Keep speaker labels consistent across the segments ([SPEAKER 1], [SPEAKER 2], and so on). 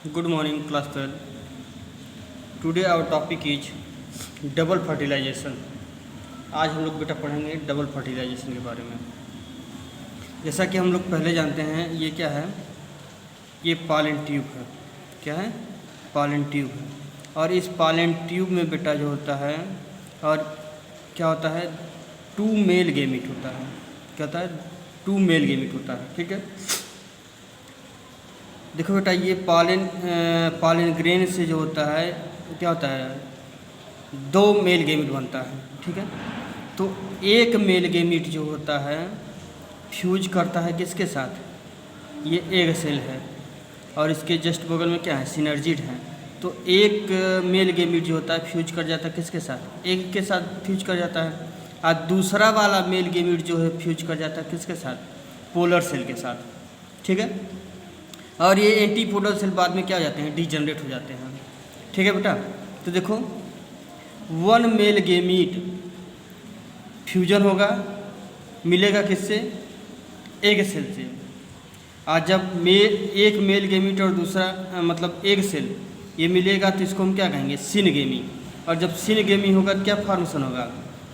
[SPEAKER 1] Good morning, class 12. Today our topic is double fertilization. आज हम लोग बेटा पढ़ेंगे डबल फर्टिलाइजेशन के बारे में। जैसा कि हम लोग पहले जानते हैं, ये क्या है, ये पॉलन ट्यूब है। क्या है? पॉलन ट्यूब है। और इस पॉलन ट्यूब में बेटा जो होता है, और क्या होता है, 2 मेल गेमिट होता है। क्या होता है? 2 मेल गेमिट होता है। ठीक है, देखो बेटा, ये पॉलन ग्रेन से जो होता है, क्या होता है, 2 मेल गेमिट बनता है। ठीक है, तो एक मेल गेमिट जो होता है फ्यूज करता है किसके साथ? ये एग सेल है, और इसके जस्ट बगल में क्या है, सिनर्जिड है। तो एक मेल गेमिट जो होता है फ्यूज कर जाता है किसके साथ? एग के साथ फ्यूज कर जाता है। और दूसरा वाला मेल गेमिट जो है फ्यूज कर जाता है किसके साथ? पोलर सेल के साथ। ठीक है, और ये एंटीपोडल सेल बाद में क्या हो जाते हैं, डीजनरेट हो जाते हैं। ठीक है बेटा, तो देखो 1 मेल गेमीट फ्यूजन होगा, मिलेगा किससे? एग सेल से। और जब एक मेल गेमीट और दूसरा मतलब एग सेल ये मिलेगा तो इसको हम क्या कहेंगे? सिनगेमी। और जब सिनगेमी होगा तो क्या फॉर्मेशन होगा?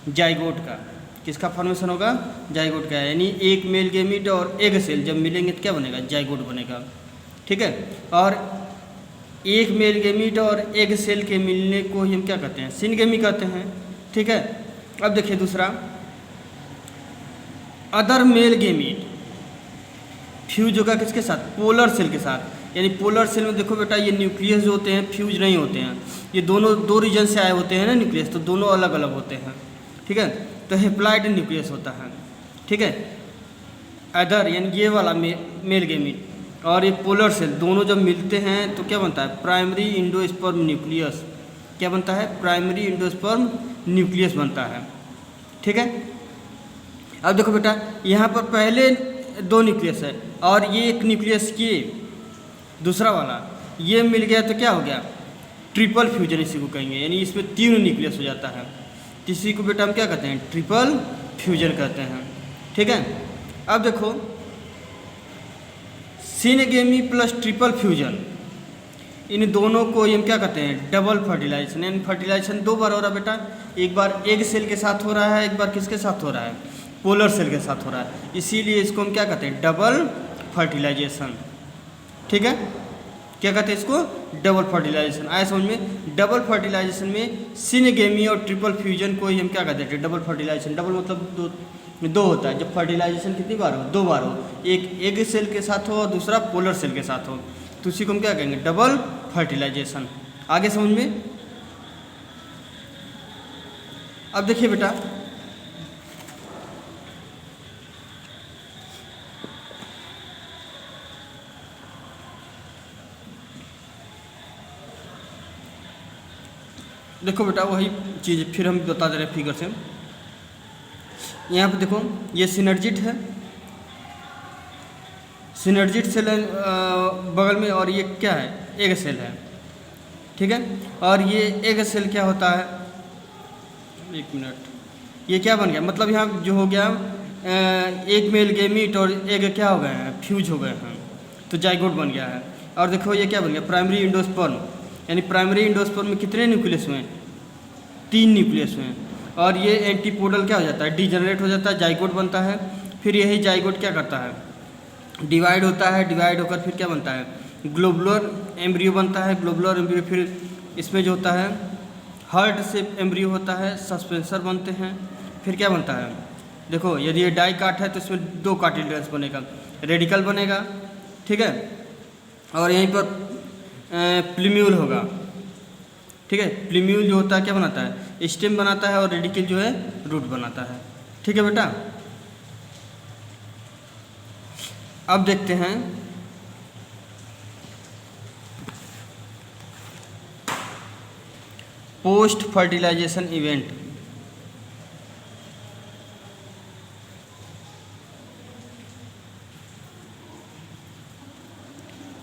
[SPEAKER 1] जाइगोट का। किसका फॉर्मेशन होगा? जाइगोट का। यानी एक मेल गेमीट और एग सेल जब मिलेंगे तो क्या बनेगा? जाइगोट बनेगा। ठीक है, और एक मेल गेमीट और एग सेल के मिलने को हम क्या कहते हैं? सिनगेमी कहते हैं। ठीक है, अब देखिए दूसरा, अदर मेल गेमीट फ्यूज होगा किसके साथ? पोलर सेल के साथ। यानी पोलर सेल में देखो बेटा, ये न्यूक्लियस जो होते हैं फ्यूज नहीं होते हैं। ये दोनों 2 रीजन से आए होते हैं ना न्यूक्लियस, तो दोनों अलग अलग होते हैं। ठीक है, तो हेप्लाइड न्यूक्लियस होता है। ठीक है, अदर यानी ये वाला मेल गेमीट और ये पोलर सेल दोनों जब मिलते हैं तो क्या बनता है? Primary endosperm nucleus. क्या बनता है? प्राइमरी इंडोस्पर्म न्यूक्लियस बनता है। ठीक है, अब देखो बेटा, यहाँ पर पहले 2 न्यूक्लियस है और ये एक न्यूक्लियस की दूसरा वाला ये मिल गया तो क्या हो गया? ट्रिपल फ्यूजन इसी को कहेंगे। यानी इसमें 3 न्यूक्लियस हो जाता है। इसी को बेटा हम क्या कहते हैं? ट्रिपल फ्यूजन कहते हैं। ठीक है, अब देखो, सिनगेमी प्लस ट्रिपल फ्यूजन, इन दोनों को हम क्या कहते हैं? Double fertilization. यानी फर्टिलाइजेशन 2 बार हो रहा है बेटा। एक बार एग सेल के साथ हो रहा है, एक बार किसके साथ हो रहा है? पोलर सेल के साथ हो रहा है। इसीलिए इसको हम क्या कहते हैं? Double fertilization. ठीक है, क्या कहते हैं इसको? Double fertilization. आया समझ में? डबल फर्टिलाइजेशन में सिनगेमी और ट्रिपल फ्यूजन को ही हम क्या कहते हैं? Double fertilisation. डबल मतलब 2 होता है। जब फर्टिलाइजेशन कितनी बार हो? 2 बार हो। एक एग सेल के साथ हो और दूसरा पोलर सेल के साथ हो, तो उसी को हम क्या कहेंगे? Double fertilization. आगे समझ में? अब देखिए बेटा, देखो बेटा, वही चीज़ फिर हम बता दे रहे हैं फिगर से। यहाँ पे देखो, ये सिनर्जिट है, सिनर्जिट सेल बगल में, और ये क्या है? एग सेल है। ठीक है, और ये एग सेल क्या होता है? 1 मिनट, ये क्या बन गया? मतलब यहाँ जो हो गया, एक मेल गेमीट और एग क्या हो गए हैं? फ्यूज हो गए हैं, तो जाइगोट बन गया है। और देखो ये क्या बन गया? Primary endosperm. यानी प्राइमरी इंडोस्पर्म में कितने न्यूक्लियस हुए हैं? 3 न्यूक्लियस हुए हैं। और ये एंटीपोडल क्या हो जाता है? डीजनरेट हो जाता है, जाइगोट बनता है। फिर यही जाइगोट क्या करता है? डिवाइड होता है, डिवाइड होकर फिर क्या बनता है? ग्लोबुलर एम्ब्रियो बनता है। ग्लोबुलर एम्ब्रियो फिर इसमें जो होता है हार्ट शेप एम्ब्रियो होता है, सस्पेंसर बनते हैं। फिर क्या बनता है? देखो, यदि ये डाइकाट है तो इसमें 2 कार्टिलेज बनेगा, रेडिकल बनेगा। ठीक है, और यहीं पर प्लीम्यूल होगा। ठीक है, प्लीम्यूल जो होता है क्या बनाता है? स्टेम बनाता है, और रेडिकल जो है रूट बनाता है। ठीक है बेटा, अब देखते हैं post fertilization event.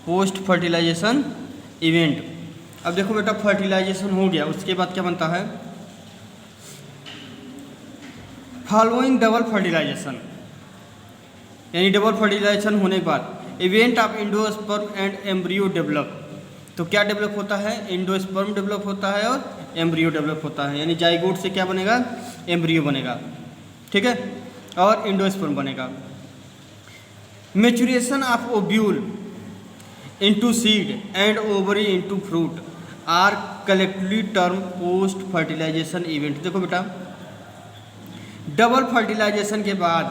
[SPEAKER 1] Post fertilization event. अब देखो बेटा, फर्टिलाइजेशन हो गया, उसके बाद क्या बनता है? Following double fertilization. यानी डबल फर्टिलाइजेशन होने के बाद event of endosperm and embryo develop. तो क्या डेवलप होता है, एंडोस्पर्म डेवलप होता है और एम्ब्रियो डेवलप होता है, यानी जाइगोट से क्या बनेगा, एम्ब्रियो बनेगा, ठीक है, और एंडोस्पर्म बनेगा। Maturation of ovule into seed and ovary into fruit are collectively term post fertilization event. देखो बेटा, डबल फर्टिलाइजेशन के बाद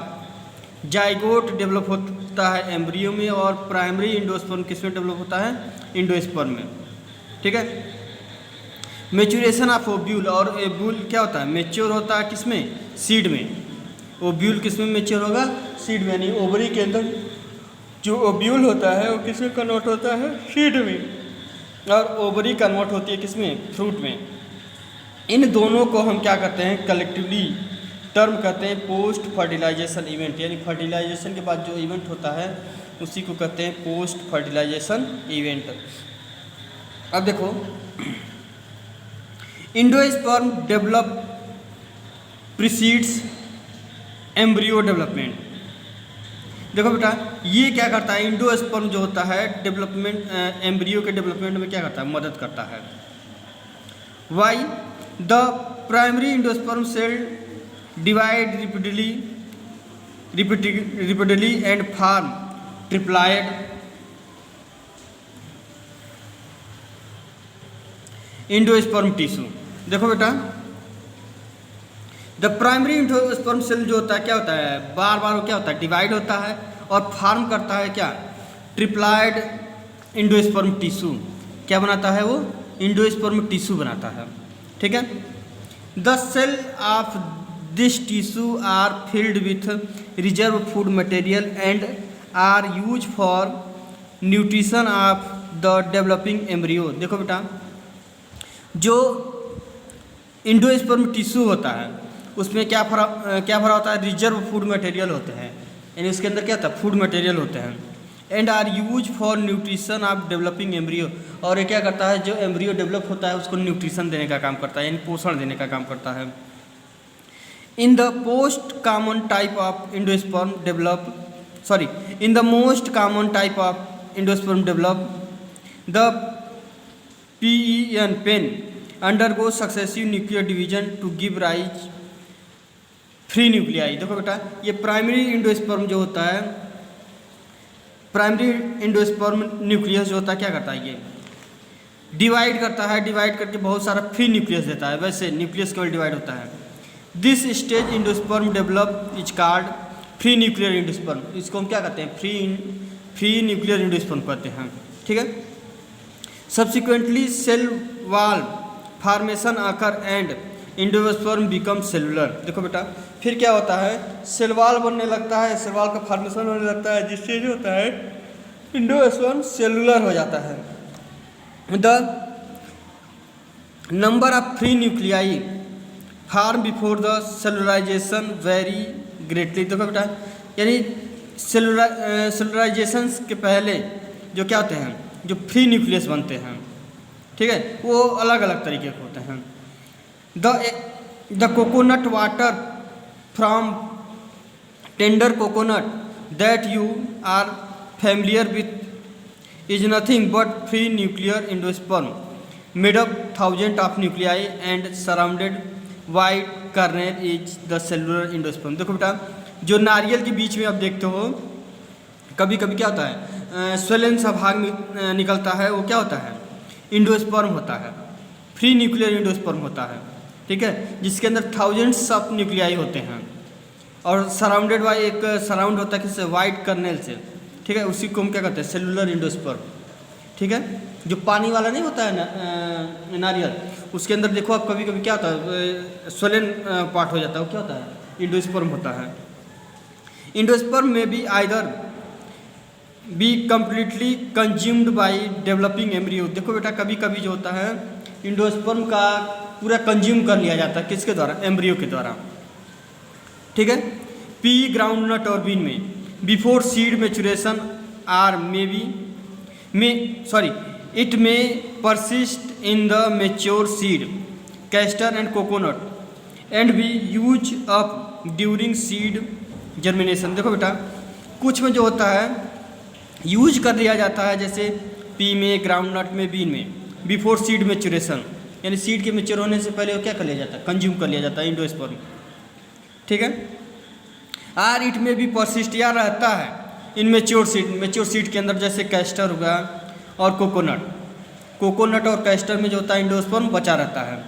[SPEAKER 1] जाइगोट डेवलप होता है एम्ब्रियो में और प्राइमरी एंडोस्पर्म किसमें डेवलप होता है, एंडोस्पर्म में, ठीक है। मैच्यूरेशन ऑफ ओव्यूल, और ओव्यूल क्या होता है, मैच्योर होता है किसमें, सीड में। ओव्यूल किसमें मैच्योर होगा, सीड में, यानी ओवरी के अंदर जो ओव्यूल होता है वो किसमें कन्वर्ट होता है, सीड में, और ओवरी कन्वर्ट होती है किसमें, फ्रूट में। इन दोनों को हम क्या करते हैं, कलेक्टिवली टर्म कहते हैं पोस्ट फर्टिलाइजेशन इवेंट, यानी फर्टिलाइजेशन के बाद जो इवेंट होता है उसी को कहते हैं पोस्ट फर्टिलाइजेशन इवेंट। अब देखो, endosperm develop precedes embryo development. देखो बेटा, ये क्या करता है, एंडोस्पर्म जो होता है डेवलपमेंट, एम्ब्रियो के डेवलपमेंट में क्या करता है, मदद करता है। Why the primary endosperm cell divide repeatedly and form triploid endosperm tissue. देखो बेटा, द प्राइमरी एंडोस्पर्म सेल जो होता है क्या होता है, बार बार क्या होता है, डिवाइड होता है और फॉर्म करता है क्या, ट्रिप्लॉइड एंडोस्पर्म टिश्यू। क्या बनाता है वो, एंडोस्पर्म टिश्यू बनाता है, ठीक है। The cell of this tissue are filled with reserve food material and are use for nutrition of the developing embryo. देखो बेटा, जो एंडोस्पर्म टिश्यू होता है उसमें क्या भरा होता है, रिजर्व फूड मटेरियल होते हैं, यानी उसके अंदर क्या होता है, फूड मटेरियल होते हैं। And are use for nutrition of developing embryo, और ये क्या करता है, जो एम्ब्रियो डेवलप होता है उसको न्यूट्रिशन देने का काम करता है, यानी पोषण देने का काम करता है। In the most common type of endosperm develop, the pen undergoes successive nuclear division to give rise free nuclei। देखो बेटा, ये प्राइमरी एंडोस्पर्म जो होता है, प्राइमरी एंडोस्पर्म न्यूक्लियस जो होता है क्या करता है, ये डिवाइड करता है, डिवाइड करके बहुत सारा फ्री न्यूक्लियस देता है, वैसे न्यूक्लियस केवल डिवाइड होता है। This stage endosperm develop is called free nuclear endosperm. इसको हम क्या कहते हैं, फ्री न्यूक्लियर एंडोस्पर्म कहते हैं, ठीक है। Subsequently cell wall formation occur and endosperm become cellular. देखो बेटा, फिर क्या होता है, सेल वॉल बनने लगता है, सेल वॉल का फॉर्मेशन होने लगता है, जिससे जो होता है एंडोस्पर्म सेलुलर हो जाता है। The number of free nuclei form before the cellularisation very greatly. देखो बेटा, यानी सेलुलराइजेशन के पहले जो क्या होते हैं, जो फ्री न्यूक्लियस बनते हैं, ठीक है, वो अलग अलग तरीके के होते हैं। The coconut water from tender coconut that you are familiar with is nothing but free nuclear endosperm made up 1000 of nuclei and surrounded white kernel is the cellular endosperm. देखो बेटा, जो नारियल के बीच में आप देखते हो कभी कभी क्या होता है, स्वेलन सा भाग निकलता है, वो क्या होता है, एंडोस्पर्म होता है, फ्री न्यूक्लियर एंडोस्पर्म होता है, ठीक है, जिसके अंदर थाउजेंड्स ऑफ न्यूक्लियाई होते हैं और सराउंडेड बाई एक सराउंड होता है किससे, वाइट कर्नेल से, ठीक है, उसी को हम क्या कहते हैं, सेलुलर एंडोस्पर्म, ठीक है। जो पानी वाला नहीं होता है नारियल, उसके अंदर देखो आप कभी कभी क्या होता है, स्वेलन पार्ट हो जाता है, वो क्या होता है, एंडोस्पर्म होता है। एंडोस्पर्म में भी either be completely consumed by developing embryo. देखो बेटा, कभी कभी जो होता है एंडोस्पर्म का पूरा कंज्यूम कर लिया जाता है, किसके द्वारा, एम्ब्रियो के द्वारा, ठीक है। पी ग्राउंड नट और बीन में before seed maturation or it may persist in the mature seed, castor and coconut and be used up during seed germination। देखो बेटा, कुछ में जो होता है यूज कर लिया जाता है, जैसे पी में, ग्राउंड नट में, बीन में, बिफोर सीड मेचुरेशन, यानी सीड के मेच्योर होने से पहले वो क्या कर लिया जाता है, कंज्यूम कर लिया जाता है एंडोस्पर्म, ठीक है। आर इट में भी परसिस्ट, या रहता है इन मेच्योर सीड के अंदर, जैसे कैस्टर हुआ और कोकोनट और कैस्टर में जो होता है एंडोस्पर्म बचा रहता है।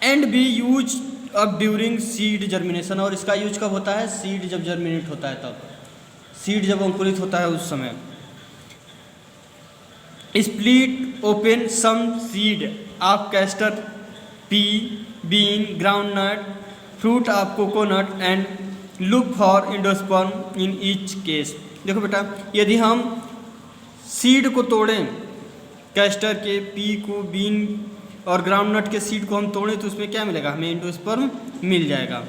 [SPEAKER 1] एंड बी यूज अब ड्यूरिंग सीड जर्मिनेशन, और इसका यूज कब होता है, सीड जब जर्मिनेट होता है तब, सीड जब अंकुरित होता है उस समय। Split open some seed of castor, pea, bean, groundnut, fruit of coconut and look for endosperm in each case. देखो बेटा, यदि हम सीड को तोड़ें, कैस्टर के, पी को, बीन और ग्राउंडनट के सीड को हम तोड़ें तो उसमें क्या मिलेगा, हमें एंडोस्पर्म मिल जाएगा,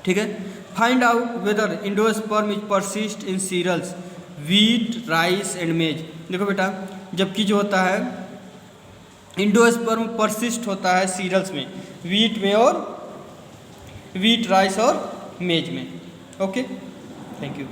[SPEAKER 1] ठीक है। Find out whether endosperm is persist in cereals, wheat, rice and maize. देखो बेटा, जबकि जो होता है एंडोस्पर्म परसिस्ट होता है सीरियल्स में, व्हीट में और व्हीट, राइस और मेज में। Okay, thank you.